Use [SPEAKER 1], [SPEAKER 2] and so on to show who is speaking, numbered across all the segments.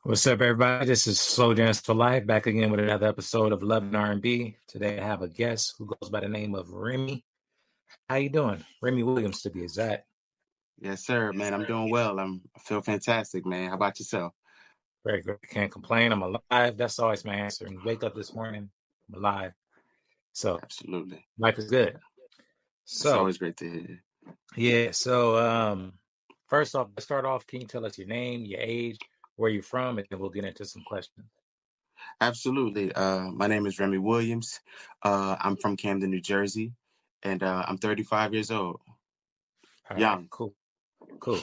[SPEAKER 1] What's up, everybody? This is Slowjams4life back again with another episode of Love and R&B. Today I have a guest who goes by the name of Remy. How you doing? Remy Williams, to be exact.
[SPEAKER 2] Yes, sir, man. I'm doing well. I feel fantastic, man. How about yourself?
[SPEAKER 1] Very good. Can't complain. I'm alive. That's always my answer. And you wake up this morning, I'm alive. So
[SPEAKER 2] Absolutely.
[SPEAKER 1] life is good.
[SPEAKER 2] It's
[SPEAKER 1] So
[SPEAKER 2] always great to hear.
[SPEAKER 1] yeah. So first off, let's start off. Can you tell us your name, your age, where you're from, and then we'll get into some questions.
[SPEAKER 2] Absolutely. My name is Remy Williams. I'm from Camden, New Jersey, and I'm 35 years old.
[SPEAKER 1] All right.
[SPEAKER 2] Young.
[SPEAKER 1] Cool. All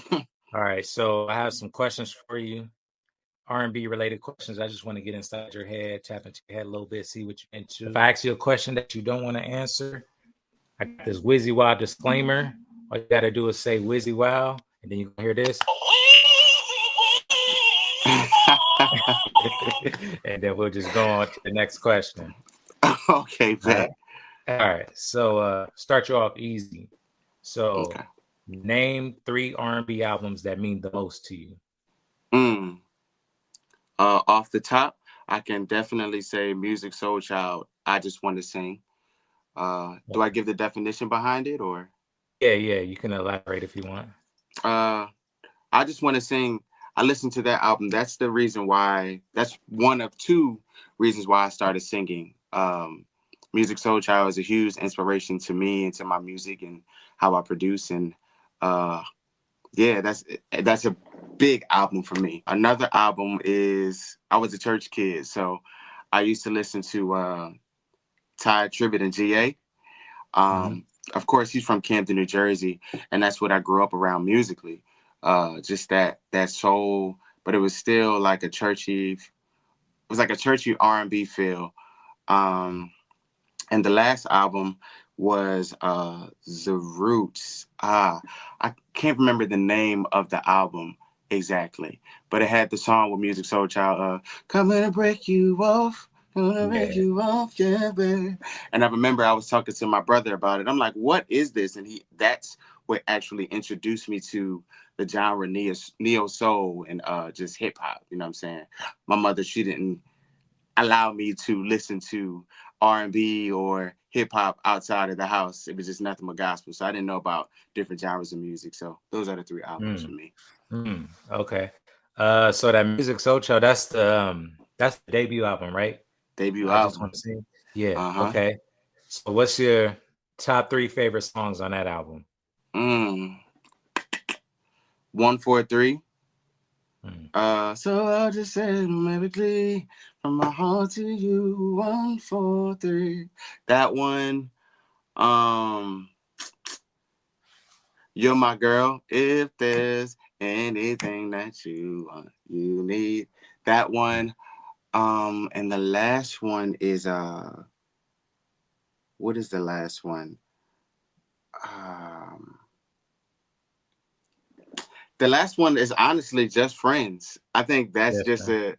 [SPEAKER 1] right. So I have some questions for you. R&B related questions. I just want to get inside your head, tap into your head a little bit, see what you're into. If I ask you a question that you don't want to answer, I got this Wizzy Wow disclaimer. All you got to do is say Wizzy Wow, and then you can hear this. And then we'll just go on to the next question.
[SPEAKER 2] Okay, bet.
[SPEAKER 1] All right. So start you off easy. So name 3 R&B albums that mean the most to you.
[SPEAKER 2] Off the top, I can definitely say Music Soul Child. I Just Want to Sing. Do I give the definition behind it or?
[SPEAKER 1] Yeah. You can elaborate if you want.
[SPEAKER 2] I Just Want to Sing. I listened to that album. That's the reason why. That's one of 2 reasons why I started singing. Music Soul Child is a huge inspiration to me and to my music and how I produce. And yeah, that's a big album for me. Another album is I was a church kid, so I used to listen to Ty Tribbett and GA. Of course, he's from Camden, New Jersey, and that's what I grew up around musically. Just that soul, but it was still like a churchy. It was like a churchy R&B feel. And the last album was The Roots. I can't remember the name of the album exactly, but it had the song with Music Soul Child, "Coming to Break You Off." Break you off, yeah, baby. And I remember I was talking to my brother about it. I'm like, what is this? And that's what actually introduced me to the genre neo soul and just hip hop. You know what I'm saying? My mother, she didn't allow me to listen to R&B or hip hop outside of the house. It was just nothing but gospel. So I didn't know about different genres of music. So those are the 3 albums for me.
[SPEAKER 1] Okay. So that Music Soul Child, that's the debut album, right?
[SPEAKER 2] Debut
[SPEAKER 1] I
[SPEAKER 2] album.
[SPEAKER 1] Just Want to Sing. Yeah. Okay. So what's your top 3 favorite songs on that album?
[SPEAKER 2] 143. So I'll just say maybe from my heart to you, 143. That one. You're My Girl. If there's anything that you want, you need. That one. And the last one is what is the last one? The last one is honestly Just Friends. I think that's just a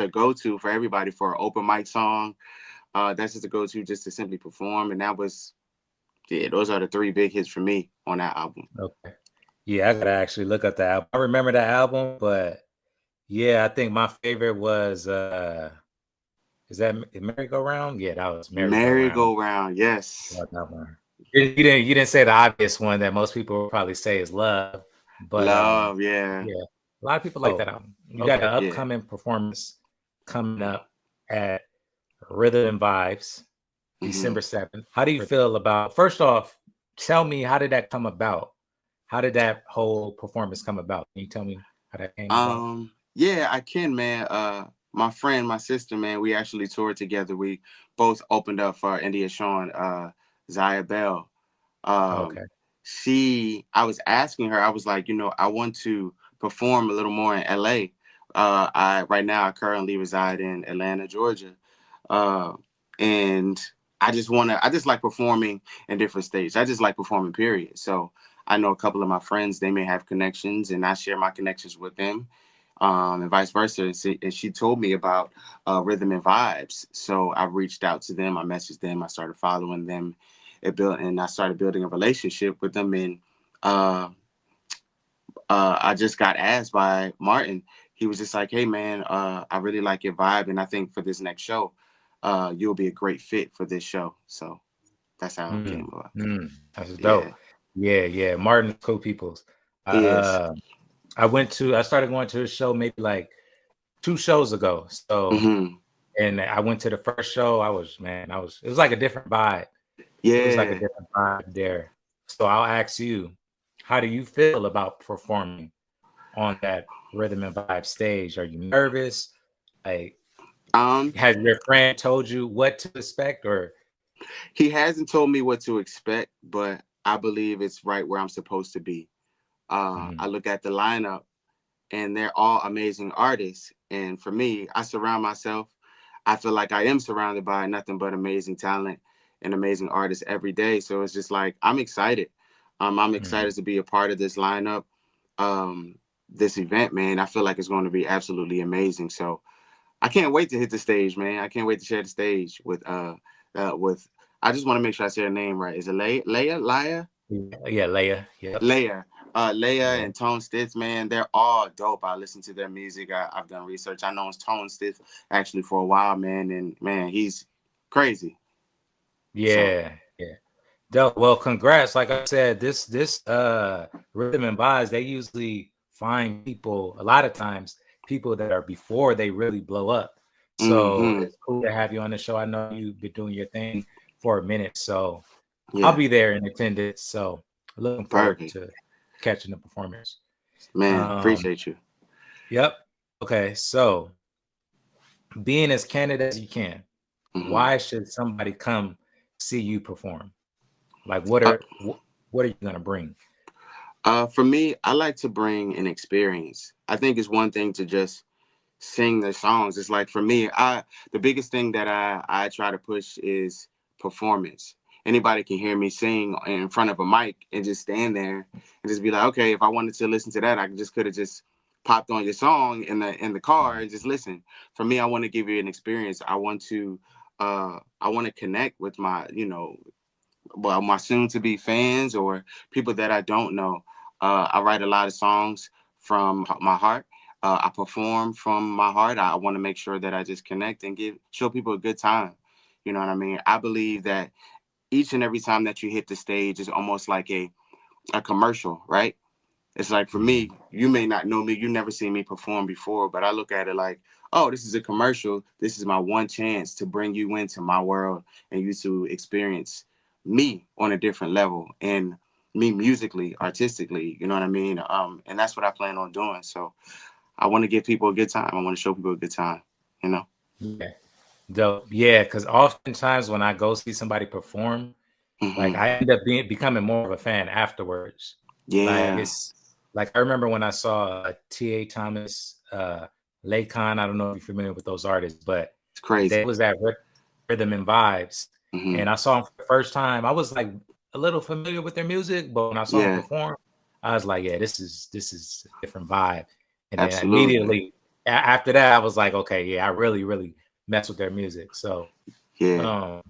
[SPEAKER 2] go-to for everybody for an open mic song. That's just a go-to just to simply perform. And that was, those are the 3 big hits for me on that album.
[SPEAKER 1] Okay. Yeah, I gotta actually look up the album. I remember that album, but yeah, I think my favorite was is that Merry-Go-Round? Yeah, that was
[SPEAKER 2] Merry-Go-Round, yes.
[SPEAKER 1] You didn't say the obvious one that most people would probably say is Love. But
[SPEAKER 2] Love, yeah.
[SPEAKER 1] Yeah. A lot of people like that album. You got an upcoming performance coming up at Rhythm and Vibes, December 7th. How do you feel about, first off, tell me, how did that come about? How did that whole performance come about? Can you tell me how that came about?
[SPEAKER 2] Yeah, I can, man. My friend, my sister, man, we actually toured together. We both opened up for India Shawn, Zaya Bell.
[SPEAKER 1] Okay.
[SPEAKER 2] I was asking her, I was like, I want to perform a little more in LA. Right now I currently reside in Atlanta, Georgia. And I just like performing in different states. I just like performing, period. So I know a couple of my friends, they may have connections and I share my connections with them. And vice versa. And she told me about Rhythm and Vibes. So I reached out to them. I messaged them. I started following them. And I started building a relationship with them. And I just got asked by Martin. he was just like, hey man, I really like your vibe, and I think for this next show, you'll be a great fit for this show. So that's how it came about.
[SPEAKER 1] That's
[SPEAKER 2] Yeah,
[SPEAKER 1] dope. Yeah. Martin cool peoples.
[SPEAKER 2] he is.
[SPEAKER 1] I started going to a show maybe like 2 shows ago. So,
[SPEAKER 2] Hmm.
[SPEAKER 1] and I went to the first show. It was like a different vibe. It was like a
[SPEAKER 2] Yeah.
[SPEAKER 1] different vibe there. So I'll ask you, how do you feel about performing on that rhythm and vibe stage? Are you nervous? Like,
[SPEAKER 2] Um,
[SPEAKER 1] has your friend told you what to expect, or?
[SPEAKER 2] he hasn't told me what to expect, but I believe it's right where I'm supposed to be. I
[SPEAKER 1] Mhm.
[SPEAKER 2] look at the lineup, and they're all amazing artists. And for me, I surround myself. I feel like I am surrounded by nothing but amazing talent and amazing artists every day. So it's just like I'm excited. I'm
[SPEAKER 1] Mhm.
[SPEAKER 2] excited to be a part of this lineup, um, this event, man. I feel like it's going to be absolutely amazing. So I can't wait to hit the stage, man. I can't wait to share the stage with. I just want to make sure I say her name right. Is it Leia?
[SPEAKER 1] Yeah, Leia. Yep.
[SPEAKER 2] Leia
[SPEAKER 1] Yep.
[SPEAKER 2] and Tone Stith, man, they're all dope. I listen to their music. I've done research. I know it's Tone Stith actually for a while, man, and man, he's crazy. So,
[SPEAKER 1] Yeah. Dope. Well, congrats. Like I said, this rhythm and vibes, they usually find people a lot of times, people that are before they really blow up. So
[SPEAKER 2] hmm
[SPEAKER 1] it's cool to have you on the show. I know you've been doing your thing for a minute, so I'll
[SPEAKER 2] yeah,
[SPEAKER 1] be there in attendance. So looking forward
[SPEAKER 2] perfect,
[SPEAKER 1] to catching the performance.
[SPEAKER 2] man.
[SPEAKER 1] Um,
[SPEAKER 2] Appreciate you.
[SPEAKER 1] yep. Okay, so being as candid as you can,
[SPEAKER 2] hmm
[SPEAKER 1] why should somebody come see you perform? Like,
[SPEAKER 2] Uh,
[SPEAKER 1] what are you gonna bring?
[SPEAKER 2] for me, I like to bring an experience. I think it's one thing to just sing their songs. It's like for me, I the biggest thing that I try to push is performance. Anybody can hear me sing in front of a mic and just stand there and just be like, okay, if I wanted to listen to that, I just could have just popped on your song in the car and just listen. For me, I want to give you an experience. I want to connect with my, well, my soon to be fans or people that I don't know. I write a lot of songs from my heart. I perform from my heart. I want to make sure that I just connect and show people a good time. You know what I mean? I believe that each and every time that you hit the stage is almost like a commercial, right? It's like for me,
[SPEAKER 1] Mhm.
[SPEAKER 2] you may not know me, you never seen me perform before, but I look at it like, oh, this is a commercial. This is my one chance to bring you into my world and you to experience me on a different level and me musically, artistically, you know what I mean? And that's what I plan on doing. So I want to give people a good time. I want to show people a good time, you know?
[SPEAKER 1] Yeah. Dope. Yeah, because oftentimes when I go see somebody perform, like
[SPEAKER 2] hmm
[SPEAKER 1] I end up becoming more of a fan afterwards. Like
[SPEAKER 2] Yeah,
[SPEAKER 1] it's like I remember when I saw T.A. Thomas, Laycon. I don't know if you're familiar with those artists, but
[SPEAKER 2] it's
[SPEAKER 1] they
[SPEAKER 2] crazy.
[SPEAKER 1] was at Rhythm and Vibes,
[SPEAKER 2] hmm
[SPEAKER 1] and I saw them for the first time. I was like a little familiar with their music, but when I saw them
[SPEAKER 2] Yeah,
[SPEAKER 1] perform, I was like, yeah, this is a different vibe. And then
[SPEAKER 2] absolutely.
[SPEAKER 1] immediately after that, I was like, okay, yeah, I really mess with their music. So
[SPEAKER 2] Yeah.
[SPEAKER 1] um,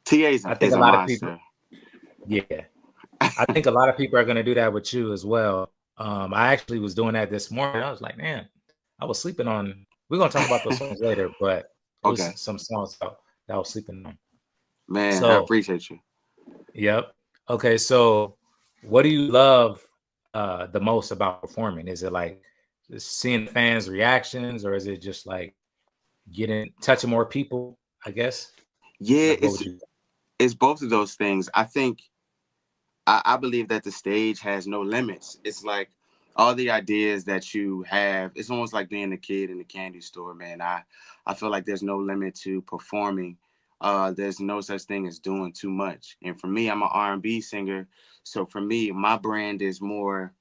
[SPEAKER 2] TA
[SPEAKER 1] I think
[SPEAKER 2] is
[SPEAKER 1] a
[SPEAKER 2] a
[SPEAKER 1] lot of people,
[SPEAKER 2] monster.
[SPEAKER 1] yeah, I think a lot of people are going to do that with you as well. I actually was doing that this morning. I was like, man, I was sleeping on. We're gonna talk about those songs later, but it was
[SPEAKER 2] Okay.
[SPEAKER 1] some songs that I was sleeping on.
[SPEAKER 2] Man, I
[SPEAKER 1] So,
[SPEAKER 2] appreciate you.
[SPEAKER 1] yep. Okay, so what do you love the most about performing? Is it like just seeing the fans' reactions, or is it just like getting touching more people? I guess.
[SPEAKER 2] Yeah,
[SPEAKER 1] Like, what would you?
[SPEAKER 2] it's both of those things. I think I believe that the stage has no limits. It's like all the ideas that you have. It's almost like being a kid in the candy store, man. I feel like there's no limit to performing. There's no such thing as doing too much. And for me, I'm an R&B singer, so for me, my brand is more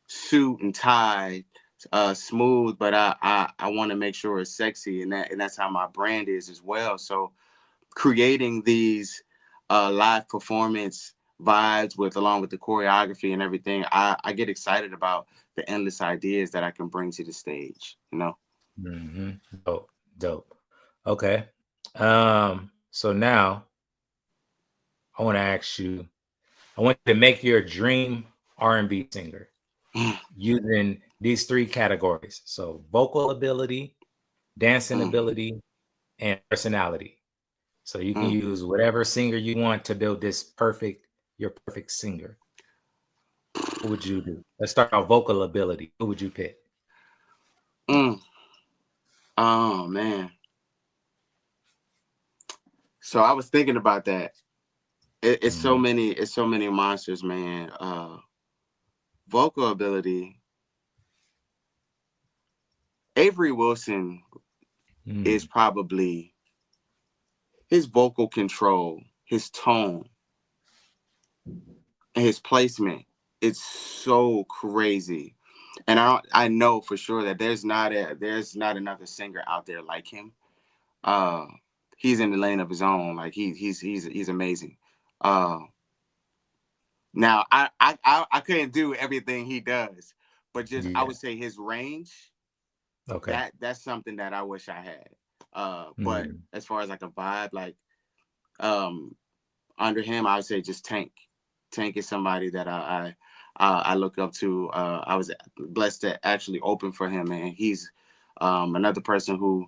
[SPEAKER 2] suit and tie, smooth. But I want to make sure it's sexy, and that's how my brand is as well. So creating these live performance vibes with along with the choreography and everything, I get excited about the endless ideas that I can bring to the stage, you know?
[SPEAKER 1] Dope, dope. Okay. So now I want to ask you. I want you to make your dream R&B singer. using these 3 categories. So vocal ability, dancing ability, and personality. So you can use whatever singer you want to build your perfect singer. What would you do? Let's start out vocal ability. Who would you pick?
[SPEAKER 2] Oh man. So I was thinking about that. It's so many monsters, man. Vocal ability. Avery Wilson is probably his vocal control, his tone, and his placement. It's so crazy. And I know for sure that there's not another singer out there like him. He's in the lane of his own. Like he's amazing. Now I couldn't do everything he does, but just I would say his range.
[SPEAKER 1] Okay.
[SPEAKER 2] That's something that I wish I had. But as far as like a vibe, like under him, I would say just Tank. Tank is somebody that I look up to. I was blessed to actually open for him, and he's another person who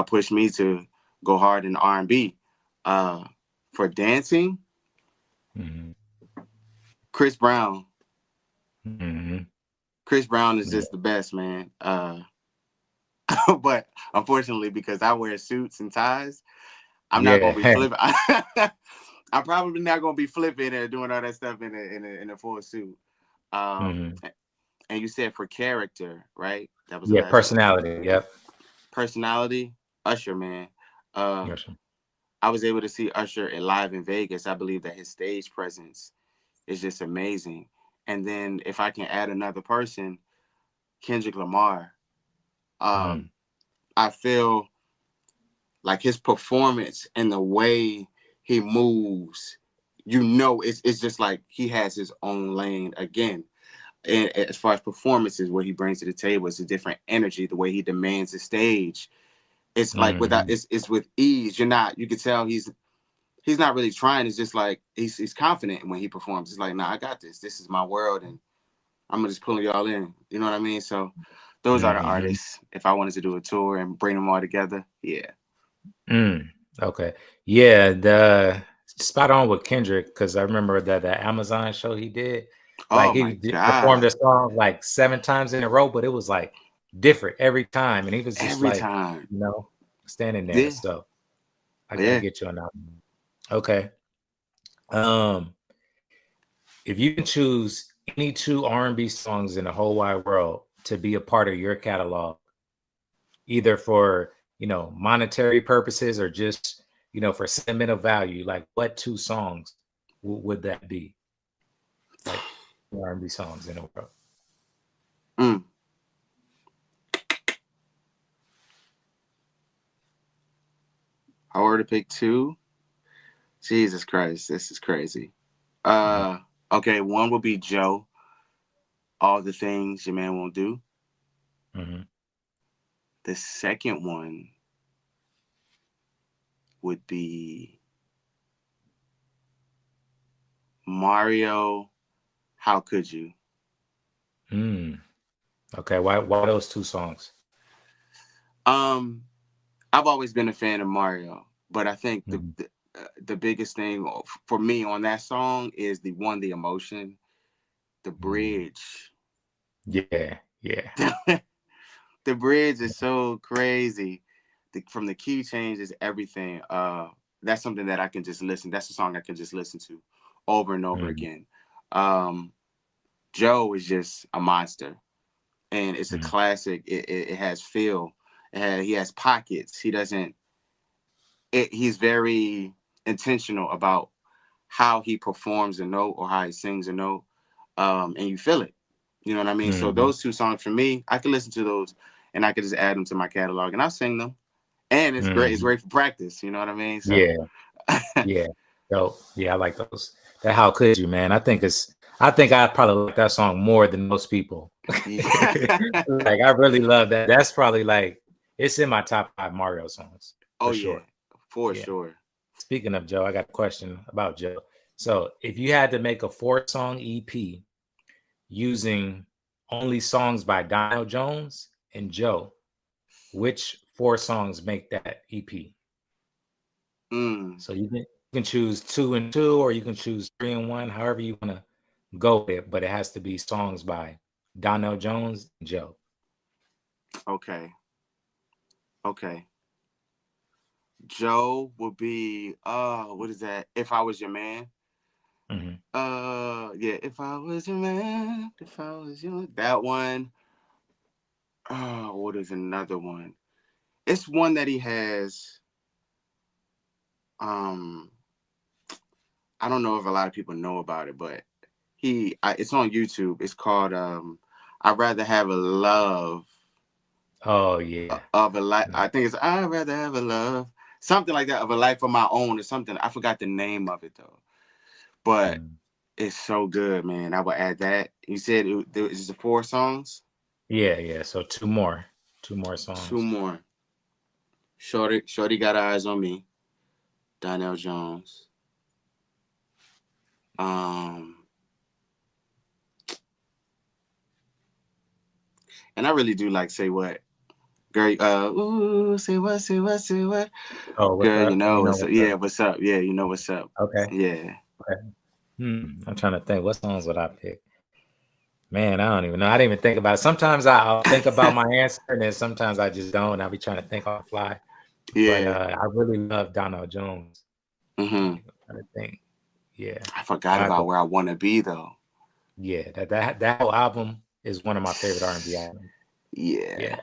[SPEAKER 2] pushed me to go hard in R&B. For dancing, Chris Brown. Chris Brown is just the best, man. But unfortunately, because I wear suits and ties, I'm not gonna be flipping. I'm probably not gonna be flipping and doing all that stuff in a full suit. And you said for character, right? That was the last
[SPEAKER 1] personality.
[SPEAKER 2] One.
[SPEAKER 1] Yep.
[SPEAKER 2] Personality, Usher, man. I was able to see Usher live in Vegas. I believe that his stage presence is just amazing. And then if I can add another person, Kendrick Lamar. I feel like his performance and the way he moves, it's just like he has his own lane again. And as far as performances, what he brings to the table, it's a different energy. The way he demands the stage, it's like it's with ease. You can tell he's not really trying. It's just like he's confident when he performs. It's like, nah, I got this. This is my world, and I'm gonna just pull y'all in. You know what I mean? So those are the artists. If I wanted to do a tour and bring them all together, yeah.
[SPEAKER 1] Okay. Yeah, the spot on with Kendrick, because I remember that the Amazon show he did. Like he performed a song like 7 times in a row, but it was like different every time. And he was just
[SPEAKER 2] every time,
[SPEAKER 1] standing there. Yeah. So I gotta get you on that. Okay. If you can choose any 2 R&B songs in the whole wide world to be a part of your catalog, either for monetary purposes or just for sentimental value, like what 2 songs would that be? Like R&B songs in the world.
[SPEAKER 2] I were to pick 2. Jesus Christ, this is crazy. Okay, one will be Joe. All the Things Your Man Won't Do. The second one would be Mario, How Could You?
[SPEAKER 1] Okay, why those 2 songs?
[SPEAKER 2] I've always been a fan of Mario, but I think the biggest thing for me on that song is the emotion, the bridge.
[SPEAKER 1] Yeah.
[SPEAKER 2] The bridge is so crazy. From the key changes, everything. That's something that I can just listen. That's a song I can just listen to over and over again. Joe is just a monster, and it's a classic. It has feel. He has pockets. He doesn't. He's very intentional about how he performs a note or how he sings a note, and you feel it. You know what I mean? So those 2 songs for me, I can listen to those, and I can just add them to my catalog, and I'll sing them. And it's great. It's great for practice. You know what I mean? So.
[SPEAKER 1] Yeah. Dope. Yeah, I like those. That How Could You, man? I think I probably like that song more than most people. Like I really love that. That's probably like it's in my top 5 Mario songs. For sure.
[SPEAKER 2] For sure.
[SPEAKER 1] Speaking of Joe, I got a question about Joe. So if you had to make a 4-song EP using only songs by Donnell Jones and Joe. Which 4 songs make that EP? So you can choose 2 and 2, or you can choose 3 and 1, however you want to go with it, but it has to be songs by Donnell Jones and Joe.
[SPEAKER 2] Okay. Joe would be what is that? If I Was Your Man.
[SPEAKER 1] Mm-hmm.
[SPEAKER 2] Yeah, if I was your man, if I was your that one. What is another one? It's one that he has. I don't know if a lot of people know about it, but it's on YouTube. It's called I'd Rather Have a Love.
[SPEAKER 1] Oh yeah.
[SPEAKER 2] Of a life. I think it's I'd rather have a love. Something like that, of a life of my own or something. I forgot the name of it though. But it's so good, man. I would add that. You said there was 4 songs?
[SPEAKER 1] Yeah. So 2 more. 2 more
[SPEAKER 2] 2
[SPEAKER 1] songs.
[SPEAKER 2] more. Shorty Got Eyes on Me. Donnell Jones. And I really do like Say What. Girl, ooh, say what, say what, say what.
[SPEAKER 1] Oh, what's
[SPEAKER 2] Girl, you
[SPEAKER 1] up?
[SPEAKER 2] know
[SPEAKER 1] You know
[SPEAKER 2] what's up.
[SPEAKER 1] what's
[SPEAKER 2] Yeah,
[SPEAKER 1] up?
[SPEAKER 2] what's up? Yeah, you know what's up.
[SPEAKER 1] Okay.
[SPEAKER 2] Yeah.
[SPEAKER 1] Okay. I'm trying to think. What songs would I pick? Man, I don't even know. I didn't even think about it. Sometimes I'll think about my answer, and then sometimes I just don't. I'll be trying to think on the fly. But
[SPEAKER 2] Yeah.
[SPEAKER 1] I really love Donnell Jones.
[SPEAKER 2] Mm-hmm.
[SPEAKER 1] I'm trying to think. Yeah.
[SPEAKER 2] I forgot about Where I Want to Be though.
[SPEAKER 1] Yeah, that whole album is one of my favorite R&B albums.
[SPEAKER 2] Yeah.
[SPEAKER 1] Yeah.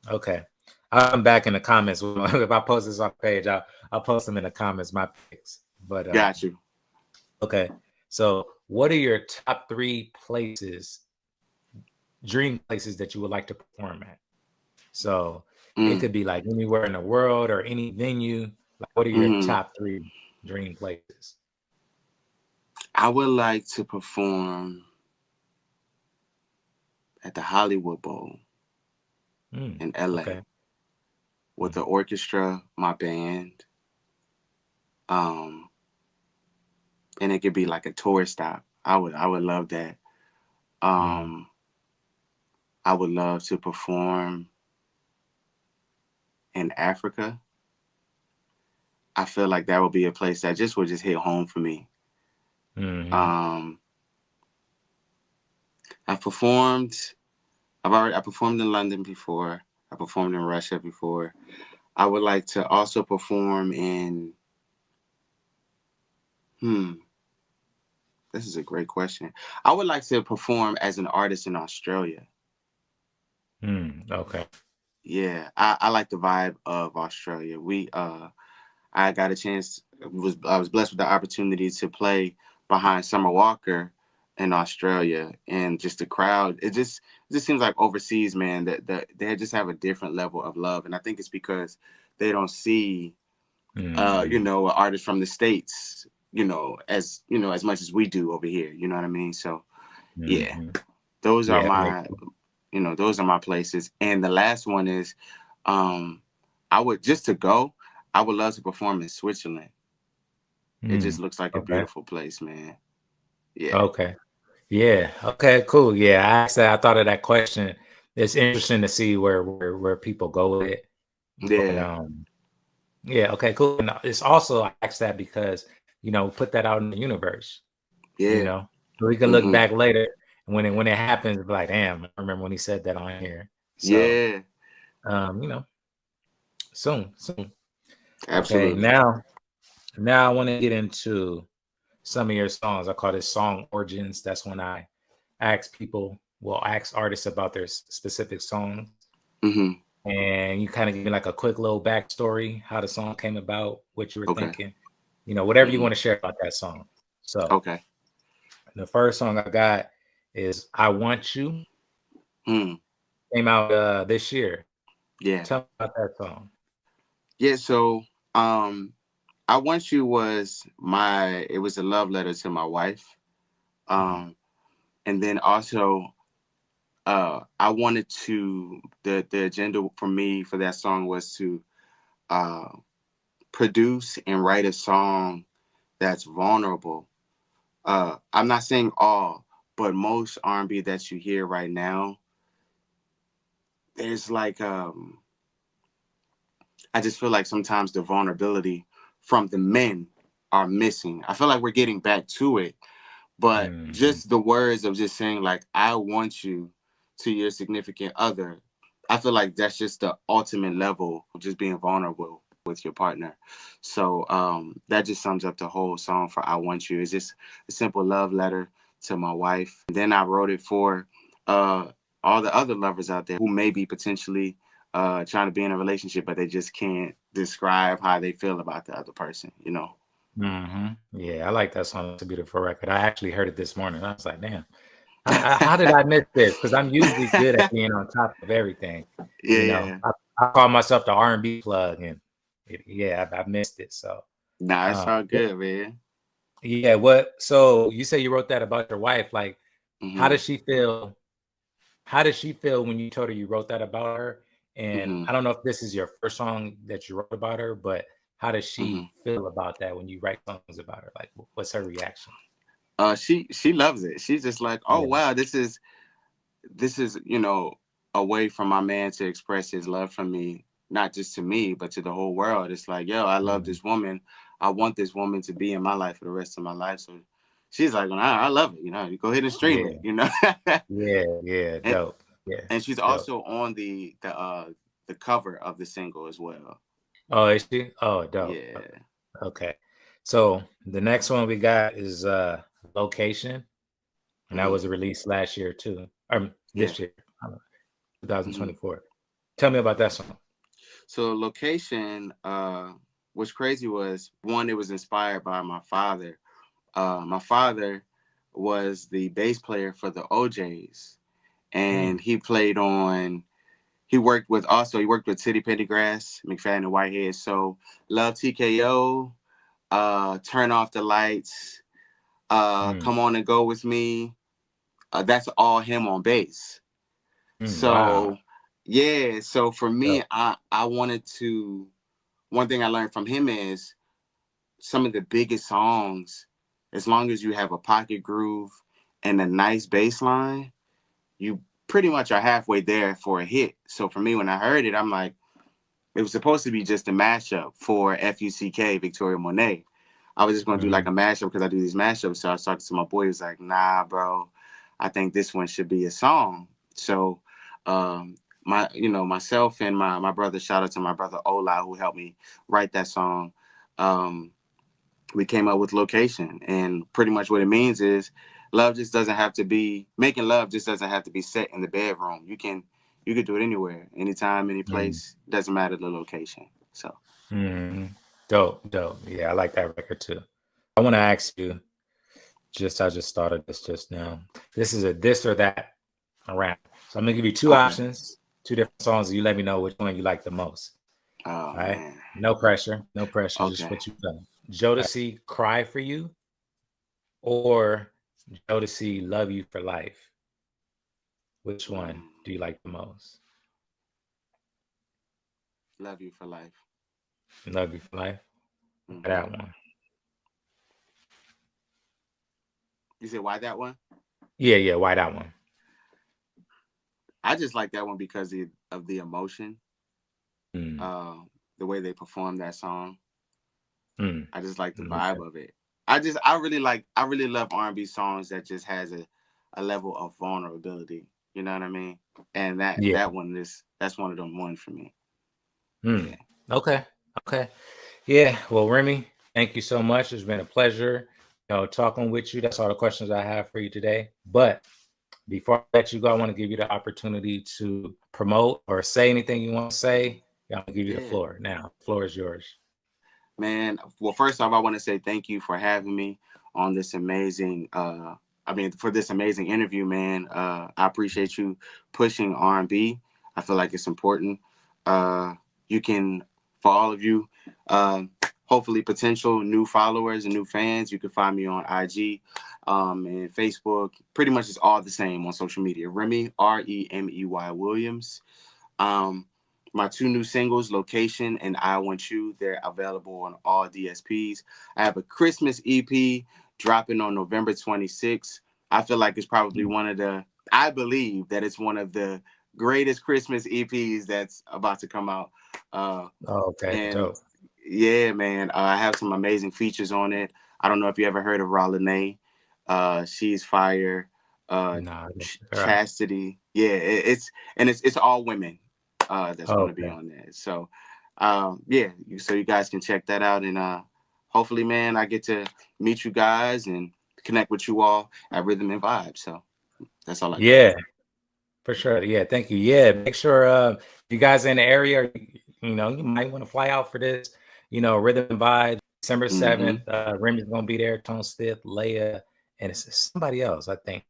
[SPEAKER 1] Okay. I'm back in the comments. If I post this on the page, I'll post them in the comments, my picks. But
[SPEAKER 2] Got you.
[SPEAKER 1] okay. So what are your top 3 dream places that you would like to perform at? So it could be like anywhere in the world or any venue. Like, what are your top 3 dream places?
[SPEAKER 2] I would like to perform at the Hollywood Bowl in LA
[SPEAKER 1] Okay.
[SPEAKER 2] with the orchestra, my band. And it could be like a tour stop. I would love that. I would love to perform in Africa. I feel like that would be a place that would just hit home for me. I performed in London before. I performed in Russia before. I would like to also perform in this is a great question. I would like to perform as an artist in Australia.
[SPEAKER 1] Okay.
[SPEAKER 2] Yeah, I like the vibe of Australia. I got a chance. I was blessed with the opportunity to play behind Summer Walker in Australia, and just the crowd. It just seems like overseas, man. That they just have a different level of love, and I think it's because they don't see, an artist from the States, as much as we do over here. You know what I mean? So, yeah, those are my, those are my places. And the last one is, I would I would love to perform in Switzerland. It just looks like a
[SPEAKER 1] Okay.
[SPEAKER 2] beautiful place, man. Yeah.
[SPEAKER 1] Okay. Yeah. Okay. Cool. Yeah. I thought of that question. It's interesting to see where people go with it. But
[SPEAKER 2] Yeah.
[SPEAKER 1] yeah. Okay. Cool. And it's also, I asked that because put that out in the universe.
[SPEAKER 2] Yeah.
[SPEAKER 1] So we can look
[SPEAKER 2] Mm-hmm.
[SPEAKER 1] back later, and when it happens, be like, damn, I remember when he said that on here. So
[SPEAKER 2] Yeah.
[SPEAKER 1] soon. Okay.
[SPEAKER 2] Absolutely.
[SPEAKER 1] Now I want to get into some of your songs. I call this song origins. That's when I ask artists about their specific songs.
[SPEAKER 2] Mm-hmm.
[SPEAKER 1] And you kind of give me like a quick little backstory, how the song came about, what you were
[SPEAKER 2] Okay.
[SPEAKER 1] thinking, whatever you
[SPEAKER 2] Mm-hmm.
[SPEAKER 1] want to share about that song. So
[SPEAKER 2] Okay.
[SPEAKER 1] the first song I got is I Want You. Came out this year.
[SPEAKER 2] Yeah.
[SPEAKER 1] Tell me about that song.
[SPEAKER 2] Yeah. So, I Want You it was a love letter to my wife. And then also, I wanted the agenda for me for that song was to produce and write a song that's vulnerable. I'm not saying all, but most R&B that you hear right now, there's like I just feel like sometimes the vulnerability from the men are missing. I feel like we're getting back to it, but
[SPEAKER 1] Mm-hmm.
[SPEAKER 2] just the words of just saying like I want you to your significant other, I feel like that's just the ultimate level of just being vulnerable with your partner. So that just sums up the whole song for I Want You. It's just a simple love letter to my wife. And then I wrote it for uh, all the other lovers out there who may be potentially trying to be in a relationship, but they just can't describe how they feel about the other person, you know?
[SPEAKER 1] Mm-hmm. Yeah, I like that song. It's a beautiful record. I actually heard it this morning. I was like, damn, how did I miss this? Because I'm usually good at being on top of everything.
[SPEAKER 2] Yeah,
[SPEAKER 1] You know,
[SPEAKER 2] yeah.
[SPEAKER 1] I call myself the R&B plug, and I missed it. So,
[SPEAKER 2] Nah, it's
[SPEAKER 1] um,
[SPEAKER 2] all good, man.
[SPEAKER 1] yeah. What? So you say you wrote that about your wife? Like, how
[SPEAKER 2] Hmm.
[SPEAKER 1] does she feel? How did she feel when you told her you wrote that about her? And
[SPEAKER 2] Hmm.
[SPEAKER 1] I don't know if this is your first song that you wrote about her, but how does
[SPEAKER 2] Hmm.
[SPEAKER 1] she feel about that when you write songs about her? Like, what's her reaction?
[SPEAKER 2] She loves it. She's just like, oh
[SPEAKER 1] Yeah.
[SPEAKER 2] wow, this is a way for my man to express his love for me, not just to me but to the whole world. It's like, yo, I love
[SPEAKER 1] Mm.
[SPEAKER 2] this woman. I want this woman to be in my life for the rest of my life. So she's like, well, I love it. You go ahead and stream it.
[SPEAKER 1] Yeah. Yeah.
[SPEAKER 2] and
[SPEAKER 1] Dope. Yeah.
[SPEAKER 2] and she's
[SPEAKER 1] Dope.
[SPEAKER 2] also on the cover of the single as well.
[SPEAKER 1] Oh, is she? Oh, dope.
[SPEAKER 2] Yeah.
[SPEAKER 1] Okay. So the next one we got is Location. And that
[SPEAKER 2] Hmm.
[SPEAKER 1] was released last year too.
[SPEAKER 2] Yeah.
[SPEAKER 1] This year,
[SPEAKER 2] Hmm.
[SPEAKER 1] 2024. Tell me about that song.
[SPEAKER 2] So Location, what's crazy was, one, it was inspired by my father. My father was the bass player for the OJs, and
[SPEAKER 1] Mm.
[SPEAKER 2] he worked with Teddy Pendergrass, McFadden and Whitehead. So Love TKO, Turn Off the Lights,
[SPEAKER 1] Mm.
[SPEAKER 2] Come On and Go With Me. That's all him on bass.
[SPEAKER 1] Mm. Wow.
[SPEAKER 2] So yeah, so for me,
[SPEAKER 1] Dope.
[SPEAKER 2] I wanted to. One thing I learned from him is some of the biggest songs, as long as you have a pocket groove and a nice bass line, you pretty much are halfway there for a hit. So for me, when I heard it, I'm like, it was supposed to be just a mashup for FUCK, Victoria Monet. I was just going to do like a
[SPEAKER 1] Mm.
[SPEAKER 2] mashup because I do these mashups. So I was talking to my boy. He was like, nah, bro, I think this one should be a song. So myself and my brother, shout out to my brother Ola, who helped me write that song. Um, we came up with Location, and pretty much what it means is love just doesn't have to be making love just doesn't have to be set in the bedroom. You can do it anywhere, anytime, any
[SPEAKER 1] Mm.
[SPEAKER 2] place. Doesn't matter the location. So
[SPEAKER 1] Mm. Dope. Yeah, I like that record too. I want to ask you, I just thought of this just now. This is a this or that round. So I'm gonna give you two
[SPEAKER 2] okay.
[SPEAKER 1] options, two different songs, and you let me know which one you like the most.
[SPEAKER 2] Oh
[SPEAKER 1] All right.
[SPEAKER 2] man.
[SPEAKER 1] No pressure. No pressure. Just
[SPEAKER 2] Okay.
[SPEAKER 1] what you feel. Jodeci Cry for You or Jodeci Love You for Life. Which one
[SPEAKER 2] Mm.
[SPEAKER 1] do you like the most?
[SPEAKER 2] Love you for life.
[SPEAKER 1] Love You for Life.
[SPEAKER 2] Hmm.
[SPEAKER 1] That one.
[SPEAKER 2] You said why that one?
[SPEAKER 1] Yeah. Why that one?
[SPEAKER 2] I just like that one because of the emotion,
[SPEAKER 1] Mm,
[SPEAKER 2] uh, the way they perform that song.
[SPEAKER 1] mm,
[SPEAKER 2] I just like the
[SPEAKER 1] okay.
[SPEAKER 2] vibe of it. I really love R&B songs that just has a level of vulnerability. You know what I mean? And that
[SPEAKER 1] Yeah.
[SPEAKER 2] that one is that's one of them ones for me.
[SPEAKER 1] Mm,
[SPEAKER 2] Yeah.
[SPEAKER 1] okay. Okay. Yeah. Well, Remy, thank you so much. It's been a pleasure, talking with you. That's all the questions I have for you today. But before I let you go, I want to give you the opportunity to promote or say anything you want to say. Yeah, I'm gonna give you the
[SPEAKER 2] Yeah.
[SPEAKER 1] floor now. The floor is yours.
[SPEAKER 2] Man, well, first off, I want to say thank you for having me on this amazing for this amazing interview, man. I appreciate you pushing R&B. I feel like it's important. You can, for all of you, uh, hopefully potential new followers and new fans, you can find me on IG and Facebook. Pretty much it's all the same on social media. Remy, Remey Williams. Um, my two new singles, Location and I Want You, they're available on all DSPs. I have a Christmas EP dropping on November 26th. I feel like it's probably one of the. I believe that it's one of the greatest Christmas EPs that's about to come out.
[SPEAKER 1] Okay,
[SPEAKER 2] And
[SPEAKER 1] dope.
[SPEAKER 2] yeah, man, I have some amazing features on it. I don't know if you ever heard of Raleigh. She's fire.
[SPEAKER 1] Nah, all right.
[SPEAKER 2] Chastity. Yeah, it's all women that's going to be
[SPEAKER 1] Okay.
[SPEAKER 2] on there. So yeah, so you guys can check that out, and hopefully, man, I get to meet you guys and connect with you all at Rhythm and Vibe. So that's all I got.
[SPEAKER 1] Yeah, for sure. Yeah, thank you. Yeah, make sure you guys in the area, you know, you might want to fly out for this. You know, Rhythm and Vibe, December 7th. Remy's gonna be there, Tone Stith, Leia, and it's somebody else, I think.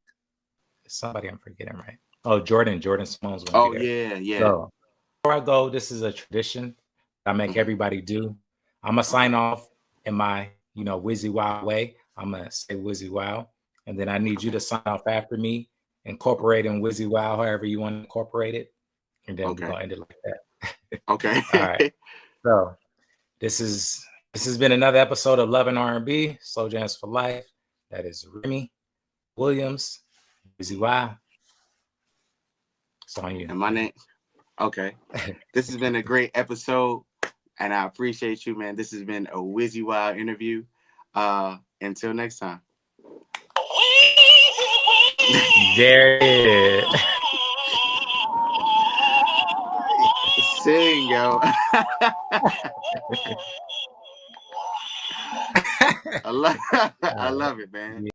[SPEAKER 1] It's somebody I'm forgetting, right? Oh, Jordan Simone's gonna be
[SPEAKER 2] Oh
[SPEAKER 1] there.
[SPEAKER 2] yeah.
[SPEAKER 1] So before I go, this is a tradition I make everybody do. I'm gonna sign off in my, you know, Wizzy Wow way. I'm gonna say Wizzy Wow, and then I need you to sign off after me, incorporating Wizzy Wow however you want to incorporate it, and then we're
[SPEAKER 2] Okay.
[SPEAKER 1] gonna end it like that.
[SPEAKER 2] Okay.
[SPEAKER 1] All right. So this has been another episode of Love and R&B, Slow Jams for Life. That is Remy Williams, Wizzy Wow. It's on you.
[SPEAKER 2] And my name. Okay. This has been a great episode, and I appreciate you, man. This has been a Wizzy Wild interview. Until next time.
[SPEAKER 1] There it is.
[SPEAKER 2] Sing, yo. I love it, man.